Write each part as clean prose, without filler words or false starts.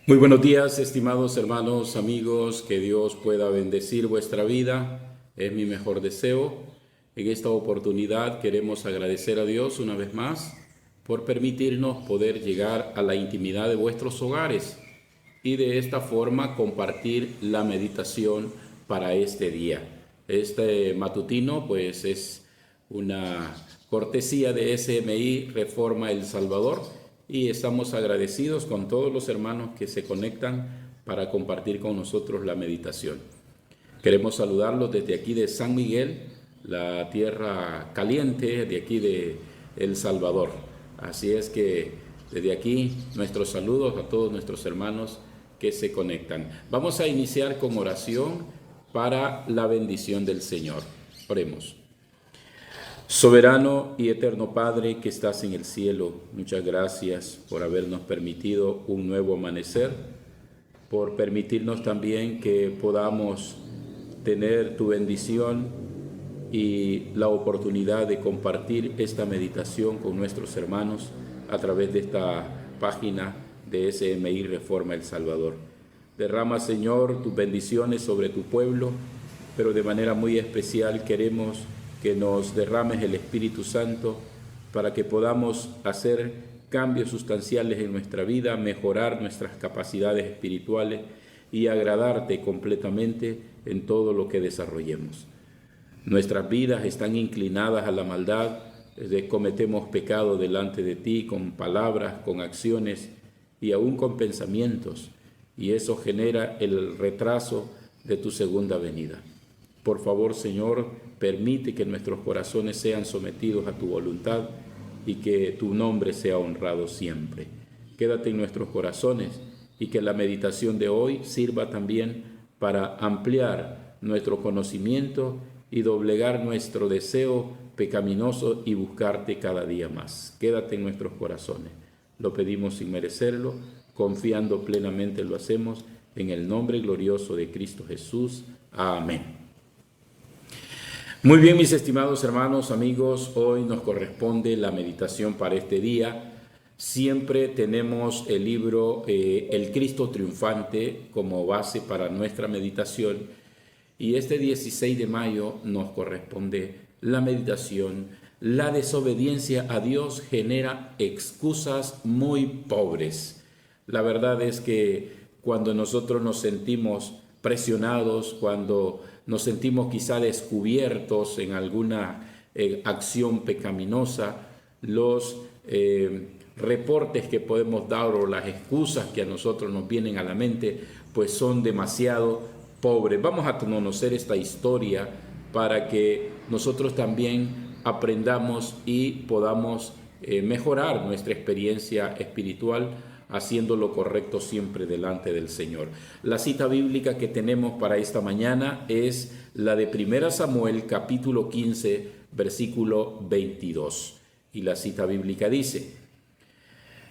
Muy buenos días, estimados hermanos, amigos, que Dios pueda bendecir vuestra vida, es mi mejor deseo. En esta oportunidad queremos agradecer a Dios una vez más por permitirnos poder llegar a la intimidad de vuestros hogares y de esta forma compartir la meditación para este día. Este matutino pues es una cortesía de SMI Reforma El Salvador y estamos agradecidos con todos los hermanos que se conectan para compartir con nosotros la meditación. Queremos saludarlos desde aquí de San Miguel, la tierra caliente de aquí de El Salvador. Así es que desde aquí nuestros saludos a todos nuestros hermanos que se conectan. Vamos a iniciar con oración para la bendición del Señor. Oremos. Soberano y eterno Padre que estás en el cielo, muchas gracias por habernos permitido un nuevo amanecer, por permitirnos también que podamos tener tu bendición y la oportunidad de compartir esta meditación con nuestros hermanos a través de esta página de SMI Reforma El Salvador. Derrama, Señor, tus bendiciones sobre tu pueblo, pero de manera muy especial queremos que nos derrames el Espíritu Santo para que podamos hacer cambios sustanciales en nuestra vida, mejorar nuestras capacidades espirituales y agradarte completamente en todo lo que desarrollemos. Nuestras vidas están inclinadas a la maldad, cometemos pecado delante de ti con palabras, con acciones y aún con pensamientos, y eso genera el retraso de tu segunda venida. Por favor, Señor, permite que nuestros corazones sean sometidos a tu voluntad y que tu nombre sea honrado siempre. Quédate en nuestros corazones y que la meditación de hoy sirva también para ampliar nuestro conocimiento y doblegar nuestro deseo pecaminoso y buscarte cada día más. Quédate en nuestros corazones. Lo pedimos sin merecerlo, confiando plenamente lo hacemos en el nombre glorioso de Cristo Jesús. Amén. Muy bien, mis estimados hermanos, amigos, hoy nos corresponde la meditación para este día. Siempre tenemos el libro El Cristo Triunfante como base para nuestra meditación y este 16 de mayo nos corresponde la meditación. La desobediencia a Dios genera excusas muy pobres. La verdad es que cuando nosotros nos sentimos presionados, cuando nos sentimos quizá descubiertos en alguna acción pecaminosa, los reportes que podemos dar o las excusas que a nosotros nos vienen a la mente, pues son demasiado pobres. Vamos a conocer esta historia para que nosotros también aprendamos y podamos mejorar nuestra experiencia espiritual haciendo lo correcto siempre delante del Señor. La cita bíblica que tenemos para esta mañana es la de 1 Samuel capítulo 15 versículo 22. Y la cita bíblica dice: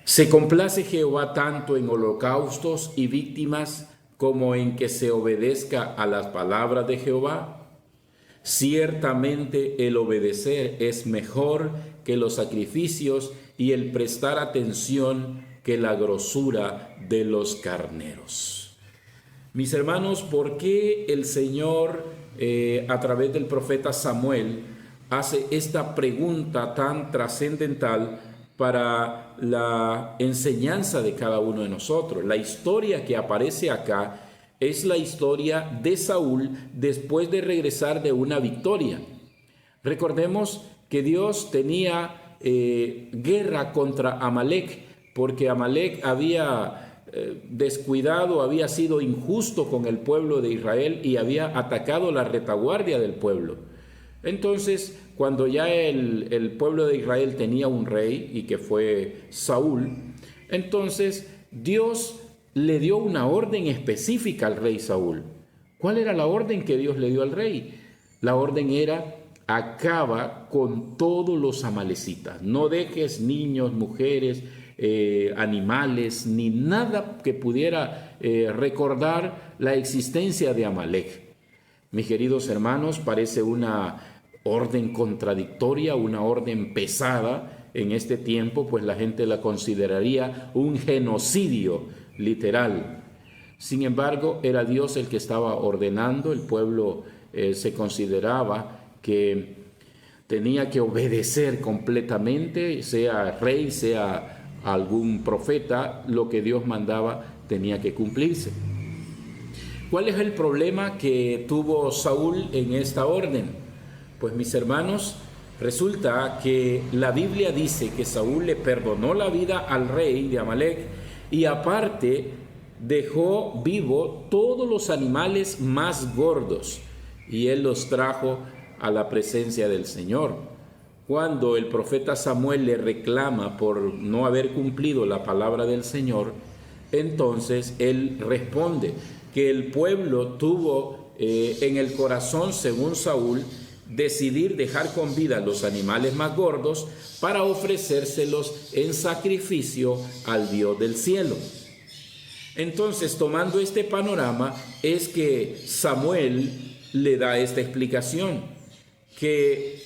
«Se complace Jehová tanto en holocaustos y víctimas como en que se obedezca a las palabras de Jehová. Ciertamente el obedecer es mejor que los sacrificios y el prestar atención que la grosura de los carneros». Mis hermanos, ¿por qué el Señor a través del profeta Samuel hace esta pregunta tan trascendental para la enseñanza de cada uno de nosotros? La historia que aparece acá es la historia de Saúl después de regresar de una victoria. Recordemos que Dios tenía guerra contra Amalek, porque Amalek había descuidado, había sido injusto con el pueblo de Israel y había atacado la retaguardia del pueblo. Entonces, cuando ya el pueblo de Israel tenía un rey y que fue Saúl, entonces Dios le dio una orden específica al rey Saúl. ¿Cuál era la orden que Dios le dio al rey? La orden era: acaba con todos los amalecitas, no dejes niños, mujeres, animales, ni nada que pudiera recordar la existencia de Amalek. Mis queridos hermanos, parece una orden contradictoria, una orden pesada en este tiempo, pues la gente la consideraría un genocidio literal. Sin embargo, era Dios el que estaba ordenando. El pueblo se consideraba que tenía que obedecer completamente, sea rey, sea algún profeta, lo que Dios mandaba tenía que cumplirse. ¿Cuál es el problema que tuvo Saúl en esta orden? Pues mis hermanos, resulta que la Biblia dice que Saúl le perdonó la vida al rey de Amalec y aparte dejó vivo todos los animales más gordos y él los trajo a la presencia del Señor. Cuando el profeta Samuel le reclama por no haber cumplido la palabra del Señor, entonces él responde que el pueblo tuvo en el corazón, según Saúl, decidir dejar con vida los animales más gordos para ofrecérselos en sacrificio al Dios del cielo. Entonces, tomando este panorama, es que Samuel le da esta explicación, que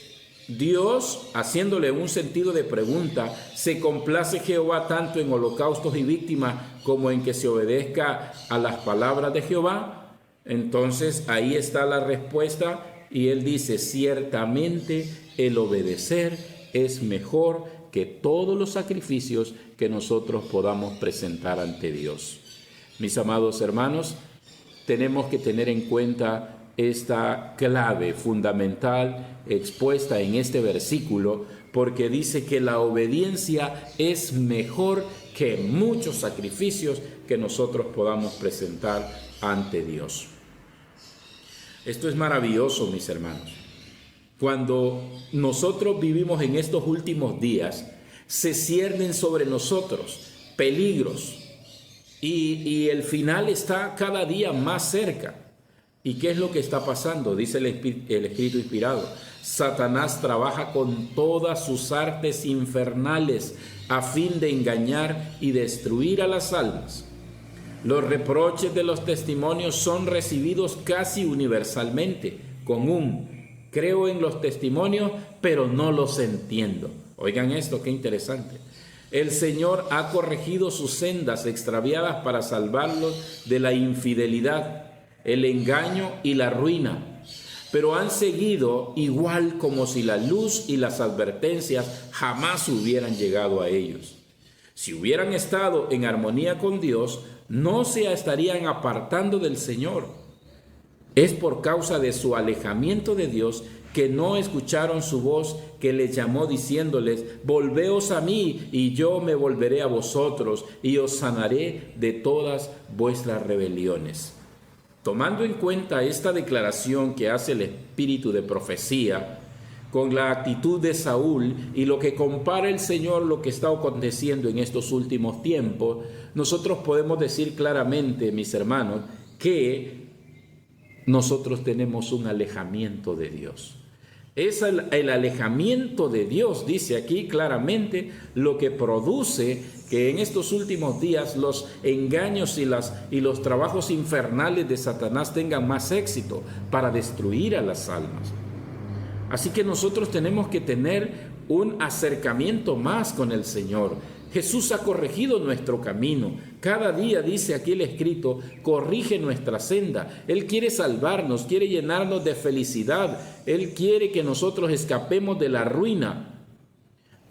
Dios, haciéndole un sentido de pregunta, ¿se complace Jehová tanto en holocaustos y víctimas como en que se obedezca a las palabras de Jehová? Entonces ahí está la respuesta y él dice, ciertamente el obedecer es mejor que todos los sacrificios que nosotros podamos presentar ante Dios. Mis amados hermanos, tenemos que tener en cuenta esta clave fundamental expuesta en este versículo, porque dice que la obediencia es mejor que muchos sacrificios que nosotros podamos presentar ante Dios. Esto es maravilloso, mis hermanos. Cuando nosotros vivimos en estos últimos días, se ciernen sobre nosotros peligros y el final está cada día más cerca. ¿Y qué es lo que está pasando? Dice el Espíritu inspirado. Satanás trabaja con todas sus artes infernales a fin de engañar y destruir a las almas. Los reproches de los testimonios son recibidos casi universalmente con un creo en los testimonios, pero no los entiendo. Oigan esto, qué interesante. El Señor ha corregido sus sendas extraviadas para salvarlos de la infidelidad, el engaño y la ruina, pero han seguido igual como si la luz y las advertencias jamás hubieran llegado a ellos. Si hubieran estado en armonía con Dios, no se estarían apartando del Señor. Es por causa de su alejamiento de Dios que no escucharon su voz que les llamó diciéndoles, volveos a mí y yo me volveré a vosotros y os sanaré de todas vuestras rebeliones. Tomando en cuenta esta declaración que hace el espíritu de profecía con la actitud de Saúl y lo que compara el Señor lo que está aconteciendo en estos últimos tiempos, nosotros podemos decir claramente, mis hermanos, que nosotros tenemos un alejamiento de Dios. Es el alejamiento de Dios, dice aquí claramente, lo que produce que en estos últimos días los engaños y los trabajos infernales de Satanás tengan más éxito para destruir a las almas. Así que nosotros tenemos que tener un acercamiento más con el Señor. Jesús ha corregido nuestro camino. Cada día, dice aquí el escrito, corrige nuestra senda. Él quiere salvarnos, quiere llenarnos de felicidad. Él quiere que nosotros escapemos de la ruina.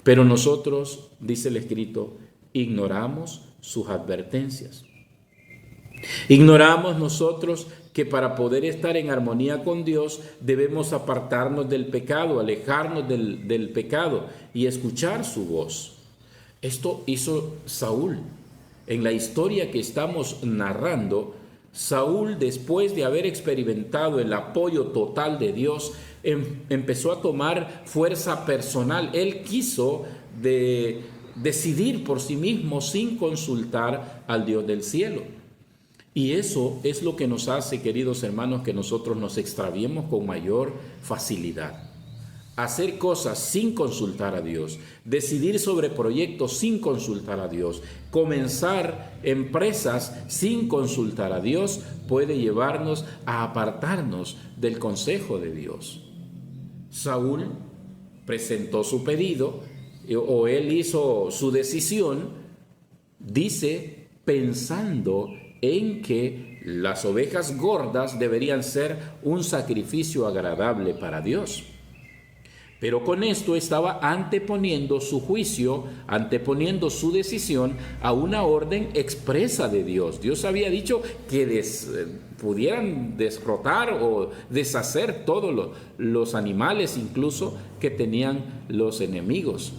Pero nosotros, dice el escrito, ignoramos sus advertencias. Ignoramos nosotros que para poder estar en armonía con Dios debemos apartarnos del pecado, alejarnos del pecado y escuchar su voz. Esto hizo Saúl. En la historia que estamos narrando, Saúl, después de haber experimentado el apoyo total de Dios, empezó a tomar fuerza personal. Él quiso decidir por sí mismo sin consultar al Dios del cielo. Y eso es lo que nos hace, queridos hermanos, que nosotros nos extraviemos con mayor facilidad. Hacer cosas sin consultar a Dios, decidir sobre proyectos sin consultar a Dios, comenzar empresas sin consultar a Dios, puede llevarnos a apartarnos del consejo de Dios. Saúl presentó su pedido, o él hizo su decisión, dice pensando en que las ovejas gordas deberían ser un sacrificio agradable para Dios. Pero con esto estaba anteponiendo su juicio, anteponiendo su decisión a una orden expresa de Dios. Dios había dicho que pudieran derrotar o deshacer todos los animales incluso que tenían los enemigos.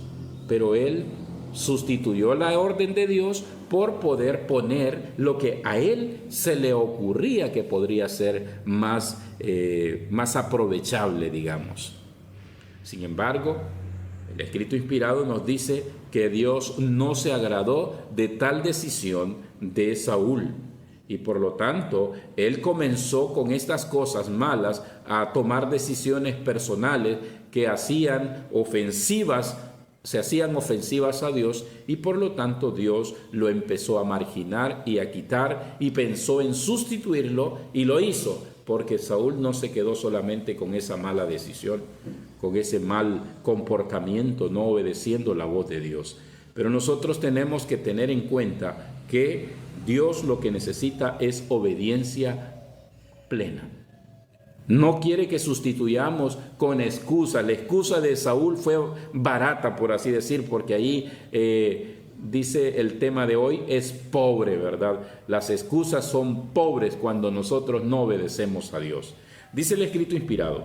Pero Él sustituyó la orden de Dios por poder poner lo que a Él se le ocurría que podría ser más aprovechable, digamos. Sin embargo, el escrito inspirado nos dice que Dios no se agradó de tal decisión de Saúl y por lo tanto él comenzó con estas cosas malas a tomar decisiones personales que se hacían ofensivas a Dios y por lo tanto Dios lo empezó a marginar y a quitar y pensó en sustituirlo y lo hizo. Porque Saúl no se quedó solamente con esa mala decisión, con ese mal comportamiento, no obedeciendo la voz de Dios. Pero nosotros tenemos que tener en cuenta que Dios lo que necesita es obediencia plena. No quiere que sustituyamos con excusa. La excusa de Saúl fue barata, por así decir, porque ahí dice el tema de hoy, es pobre, ¿verdad? Las excusas son pobres cuando nosotros no obedecemos a Dios. Dice el escrito inspirado: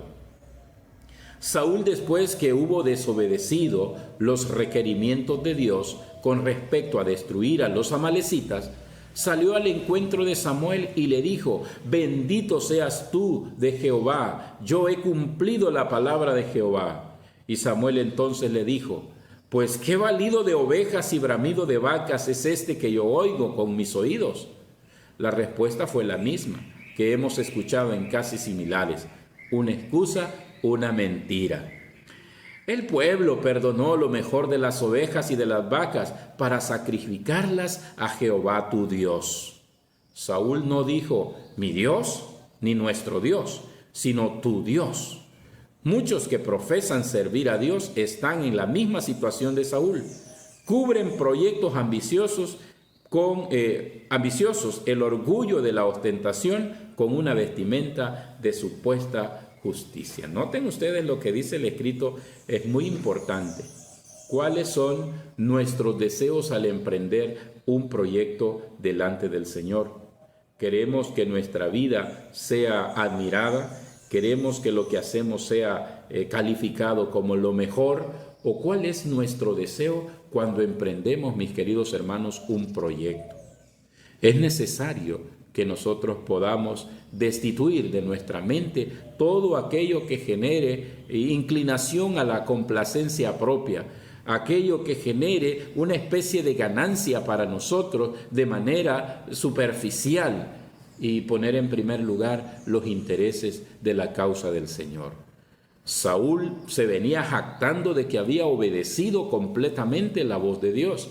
Saúl, después que hubo desobedecido los requerimientos de Dios con respecto a destruir a los amalecitas, salió al encuentro de Samuel y le dijo: bendito seas tú de Jehová, yo he cumplido la palabra de Jehová. Y Samuel entonces le dijo: pues qué balido de ovejas y bramido de vacas es este que yo oigo con mis oídos. La respuesta fue la misma que hemos escuchado en casos similares: una excusa, una mentira. El pueblo perdonó lo mejor de las ovejas y de las vacas para sacrificarlas a Jehová tu Dios. Saúl no dijo mi Dios ni nuestro Dios, sino tu Dios. Muchos que profesan servir a Dios están en la misma situación de Saúl. Cubren proyectos ambiciosos el orgullo de la ostentación con una vestimenta de supuesta justicia. Noten ustedes lo que dice el escrito, es muy importante. ¿Cuáles son nuestros deseos al emprender un proyecto delante del Señor? Queremos que nuestra vida sea admirada, queremos que lo que hacemos sea calificado como lo mejor, o cuál es nuestro deseo cuando emprendemos, mis queridos hermanos, un proyecto. Es necesario que nosotros podamos destituir de nuestra mente todo aquello que genere inclinación a la complacencia propia, aquello que genere una especie de ganancia para nosotros de manera superficial, y poner en primer lugar los intereses de la causa del Señor. Saúl se venía jactando de que había obedecido completamente la voz de Dios,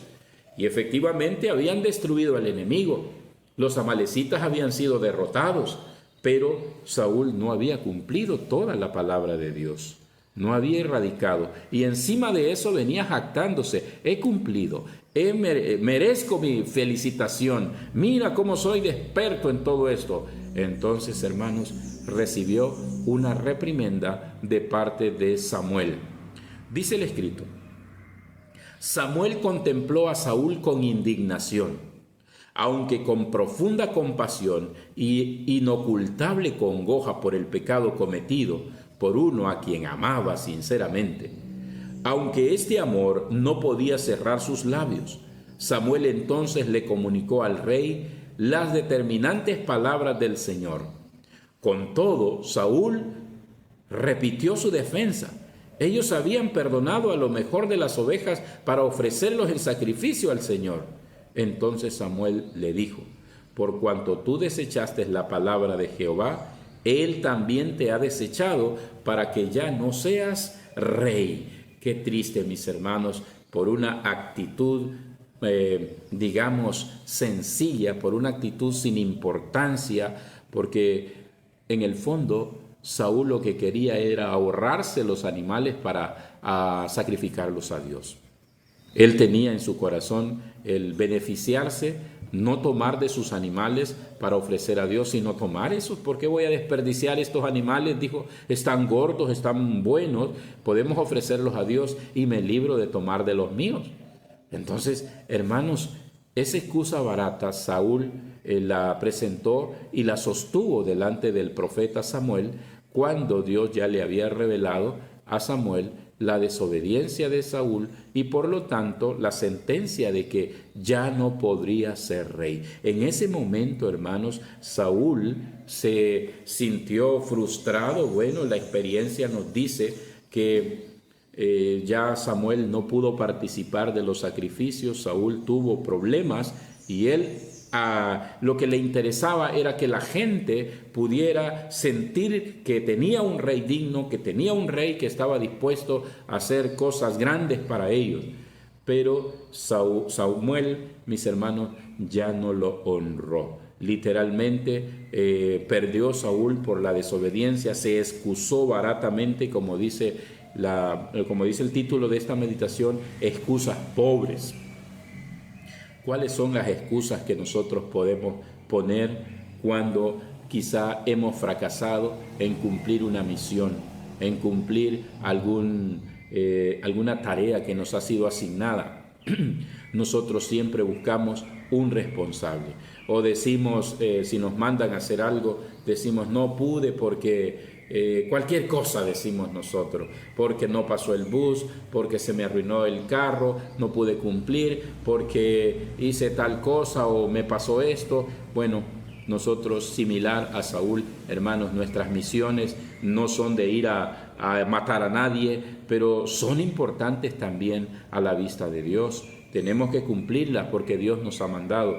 y efectivamente habían destruido al enemigo. Los amalecitas habían sido derrotados, pero Saúl no había cumplido toda la palabra de Dios, no había erradicado, y encima de eso venía jactándose: he cumplido, merezco mi felicitación, mira cómo soy de experto en todo esto. Entonces, hermanos, recibió una reprimenda de parte de Samuel. Dice el escrito: Samuel contempló a Saúl con indignación, aunque con profunda compasión y inocultable congoja por el pecado cometido por uno a quien amaba sinceramente. Aunque este amor no podía cerrar sus labios, Samuel entonces le comunicó al rey las determinantes palabras del Señor. Con todo, Saúl repitió su defensa. Ellos habían perdonado a lo mejor de las ovejas para ofrecerlos en sacrificio al Señor. Entonces Samuel le dijo: por cuanto tú desechaste la palabra de Jehová, Él también te ha desechado para que ya no seas rey. Qué triste, mis hermanos, por una actitud, digamos, sencilla, por una actitud sin importancia, porque en el fondo Saúl lo que quería era ahorrarse los animales para sacrificarlos a Dios. Él tenía en su corazón el beneficiarse, no tomar de sus animales para ofrecer a Dios, sino tomar esos. ¿Por qué voy a desperdiciar estos animales? Dijo, están gordos, están buenos, podemos ofrecerlos a Dios y me libro de tomar de los míos. Entonces, hermanos, esa excusa barata Saúl la presentó y la sostuvo delante del profeta Samuel cuando Dios ya le había revelado a Samuel la desobediencia de Saúl y por lo tanto la sentencia de que ya no podría ser rey. En ese momento, hermanos, Saúl se sintió frustrado. Bueno, la experiencia nos dice que ya Samuel no pudo participar de los sacrificios, Saúl tuvo problemas y él lo que le interesaba era que la gente pudiera sentir que tenía un rey digno, que tenía un rey que estaba dispuesto a hacer cosas grandes para ellos. Pero Samuel, mis hermanos, ya no lo honró. Literalmente perdió Saúl por la desobediencia, se excusó baratamente, como dice el título de esta meditación, excusas pobres. ¿Cuáles son las excusas que nosotros podemos poner cuando quizá hemos fracasado en cumplir una misión, en cumplir alguna tarea que nos ha sido asignada? Nosotros siempre buscamos un responsable. O decimos, si nos mandan a hacer algo, decimos no pude porque cualquier cosa decimos nosotros, porque no pasó el bus, porque se me arruinó el carro, no pude cumplir, porque hice tal cosa o me pasó esto. Bueno, nosotros, similar a Saúl, hermanos, nuestras misiones no son de ir a matar a nadie, pero son importantes también a la vista de Dios. Tenemos que cumplirlas porque Dios nos ha mandado.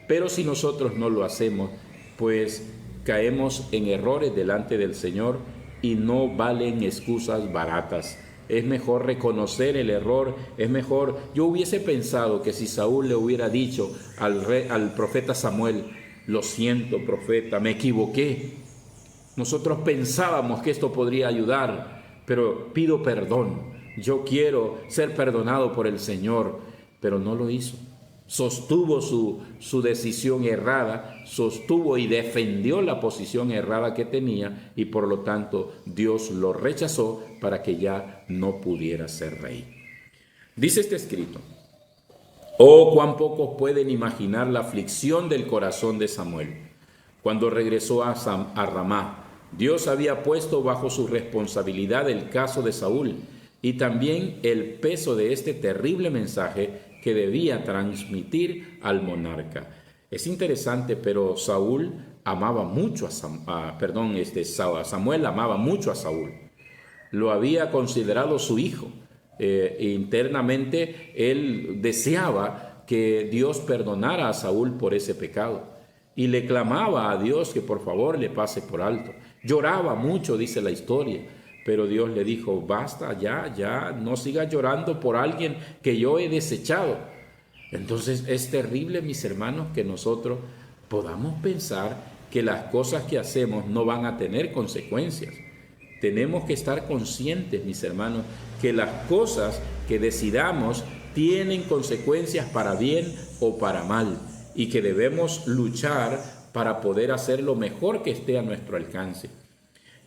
Pero si nosotros no lo hacemos, pues caemos en errores delante del Señor y no valen excusas baratas. Es mejor reconocer el error, es mejor. Yo hubiese pensado que si Saúl le hubiera dicho al profeta Samuel, lo siento, profeta, me equivoqué. Nosotros pensábamos que esto podría ayudar, pero pido perdón. Yo quiero ser perdonado por el Señor, pero no lo hizo. Sostuvo su decisión errada, sostuvo y defendió la posición errada que tenía y por lo tanto Dios lo rechazó para que ya no pudiera ser rey. Dice este escrito: oh, cuán pocos pueden imaginar la aflicción del corazón de Samuel. Cuando regresó a Ramá, Dios había puesto bajo su responsabilidad el caso de Saúl y también el peso de este terrible mensaje que debía transmitir al monarca. Es interesante, pero Samuel amaba mucho a Saúl. Lo había considerado su hijo. Internamente él deseaba que Dios perdonara a Saúl por ese pecado y le clamaba a Dios que por favor le pase por alto. Lloraba mucho, dice la historia. Pero Dios le dijo, basta, ya, no sigas llorando por alguien que yo he desechado. Entonces es terrible, mis hermanos, que nosotros podamos pensar que las cosas que hacemos no van a tener consecuencias. Tenemos que estar conscientes, mis hermanos, que las cosas que decidamos tienen consecuencias para bien o para mal y que debemos luchar para poder hacer lo mejor que esté a nuestro alcance.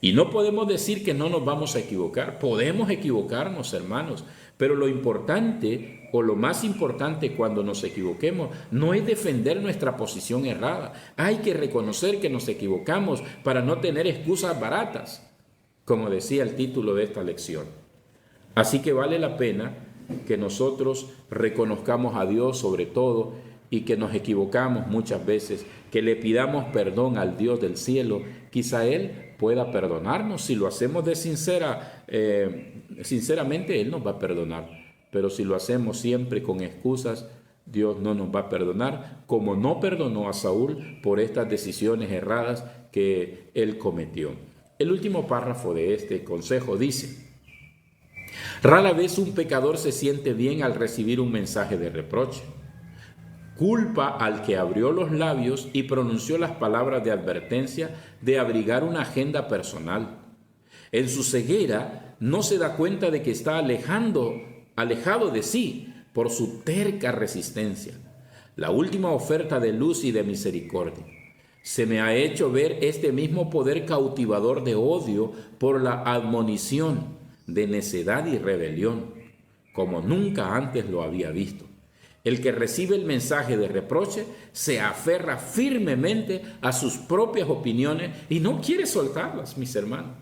Y no podemos decir que no nos vamos a equivocar. Podemos equivocarnos, hermanos, pero lo importante o lo más importante cuando nos equivoquemos no es defender nuestra posición errada. Hay que reconocer que nos equivocamos para no tener excusas baratas, como decía el título de esta lección. Así que vale la pena que nosotros reconozcamos a Dios sobre todo y que nos equivocamos muchas veces, que le pidamos perdón al Dios del cielo. Quizá Él pueda perdonarnos. Si lo hacemos sinceramente, Él nos va a perdonar. Pero si lo hacemos siempre con excusas, Dios no nos va a perdonar, como no perdonó a Saúl por estas decisiones erradas que él cometió. El último párrafo de este consejo dice: rara vez un pecador se siente bien al recibir un mensaje de reproche. Culpa al que abrió los labios y pronunció las palabras de advertencia de abrigar una agenda personal. En su ceguera no se da cuenta de que está alejado de sí, por su terca resistencia. La última oferta de luz y de misericordia. Se me ha hecho ver este mismo poder cautivador de odio por la admonición de necedad y rebelión, como nunca antes lo había visto. El que recibe el mensaje de reproche se aferra firmemente a sus propias opiniones y no quiere soltarlas, mis hermanos.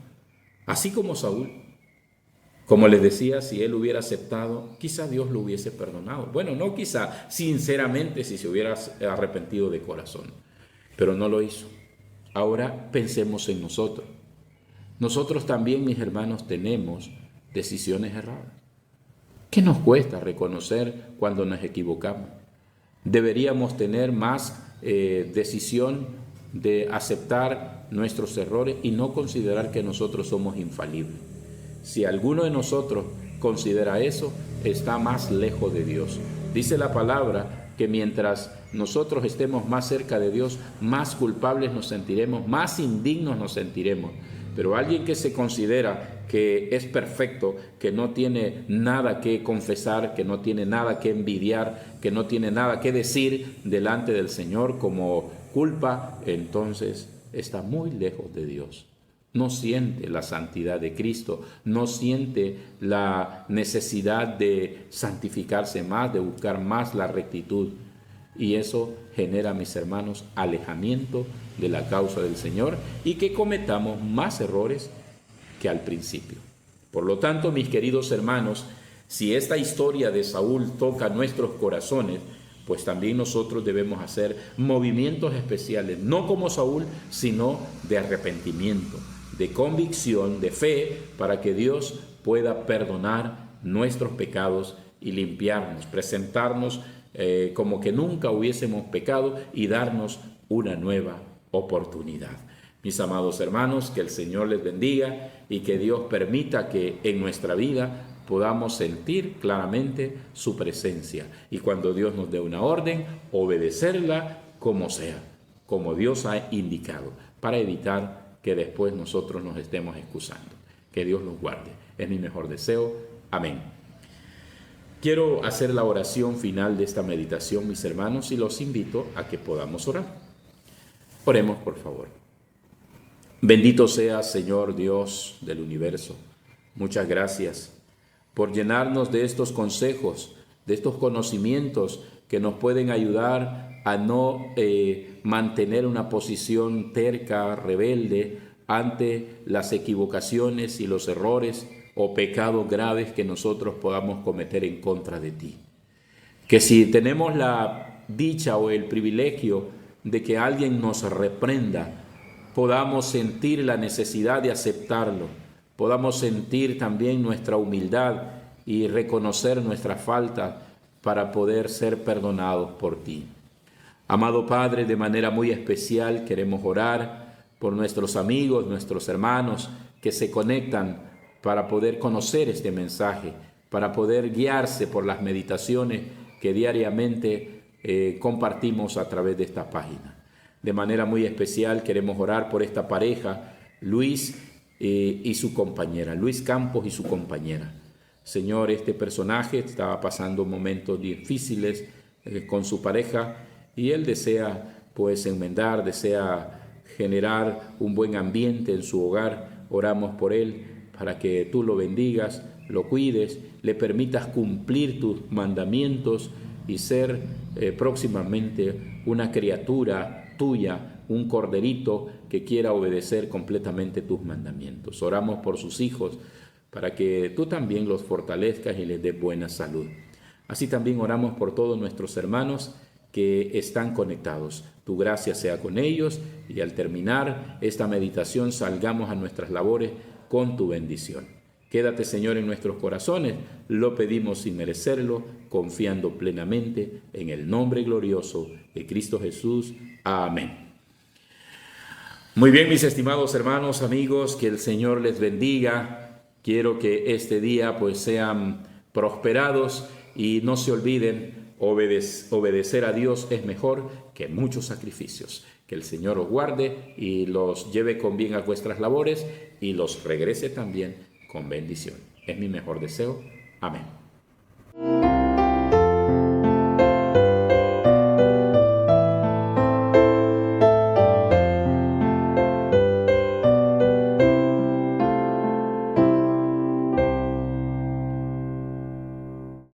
Así como Saúl. Como les decía, si él hubiera aceptado, quizá Dios lo hubiese perdonado. Bueno, no quizá, sinceramente, si se hubiera arrepentido de corazón. Pero no lo hizo. Ahora pensemos en nosotros. Nosotros también, mis hermanos, tenemos decisiones erradas. ¿Qué nos cuesta reconocer cuando nos equivocamos? Deberíamos tener más decisión de aceptar nuestros errores y no considerar que nosotros somos infalibles. Si alguno de nosotros considera eso, está más lejos de Dios. Dice la palabra que mientras nosotros estemos más cerca de Dios, más culpables nos sentiremos, más indignos nos sentiremos. Pero alguien que se considera que es perfecto, que no tiene nada que confesar, que no tiene nada que envidiar, que no tiene nada que decir delante del Señor como culpa, entonces está muy lejos de Dios. No siente la santidad de Cristo, no siente la necesidad de santificarse más, de buscar más la rectitud. Y eso genera, mis hermanos, alejamiento de la causa del Señor y que cometamos más errores que al principio. Por lo tanto, mis queridos hermanos, si esta historia de Saúl toca nuestros corazones, pues también nosotros debemos hacer movimientos especiales, no como Saúl, sino de arrepentimiento, de convicción, de fe, para que Dios pueda perdonar nuestros pecados y limpiarnos, presentarnos como que nunca hubiésemos pecado y darnos una nueva oportunidad. Mis amados hermanos, que el Señor les bendiga y que Dios permita que en nuestra vida podamos sentir claramente su presencia. Y cuando Dios nos dé una orden, obedecerla como sea, como Dios ha indicado, para evitar que después nosotros nos estemos excusando. Que Dios los guarde. Es mi mejor deseo. Amén. Quiero hacer la oración final de esta meditación, mis hermanos, y los invito a que podamos orar. Oremos, por favor. Bendito seas, Señor Dios del universo. Muchas gracias por llenarnos de estos consejos, de estos conocimientos que nos pueden ayudar a no mantener una posición terca, rebelde, ante las equivocaciones y los errores o pecados graves que nosotros podamos cometer en contra de ti. Que si tenemos la dicha o el privilegio de que alguien nos reprenda, podamos sentir la necesidad de aceptarlo, podamos sentir también nuestra humildad y reconocer nuestra falta para poder ser perdonados por ti. Amado Padre, de manera muy especial queremos orar por nuestros amigos, nuestros hermanos que se conectan para poder conocer este mensaje, para poder guiarse por las meditaciones que diariamente compartimos a través de esta página. De manera muy especial queremos orar por esta pareja, Luis y su compañera, Luis Campos y su compañera. Señor, este personaje estaba pasando momentos difíciles con su pareja y él desea pues enmendar, desea generar un buen ambiente en su hogar. Oramos por él para que tú lo bendigas, lo cuides, le permitas cumplir tus mandamientos y ser próximamente una criatura tuya, un corderito que quiera obedecer completamente tus mandamientos. Oramos por sus hijos para que tú también los fortalezcas y les des buena salud. Así también oramos por todos nuestros hermanos que están conectados. Tu gracia sea con ellos y al terminar esta meditación salgamos a nuestras labores con tu bendición. Quédate, Señor, en nuestros corazones. Lo pedimos sin merecerlo, confiando plenamente en el nombre glorioso de Cristo Jesús. Amén. Muy bien, mis estimados hermanos, amigos, que el Señor les bendiga. Quiero que este día pues sean prosperados y no se olviden, obedecer a Dios es mejor que muchos sacrificios. Que el Señor os guarde y los lleve con bien a vuestras labores y los regrese también con bendición. Es mi mejor deseo. Amén.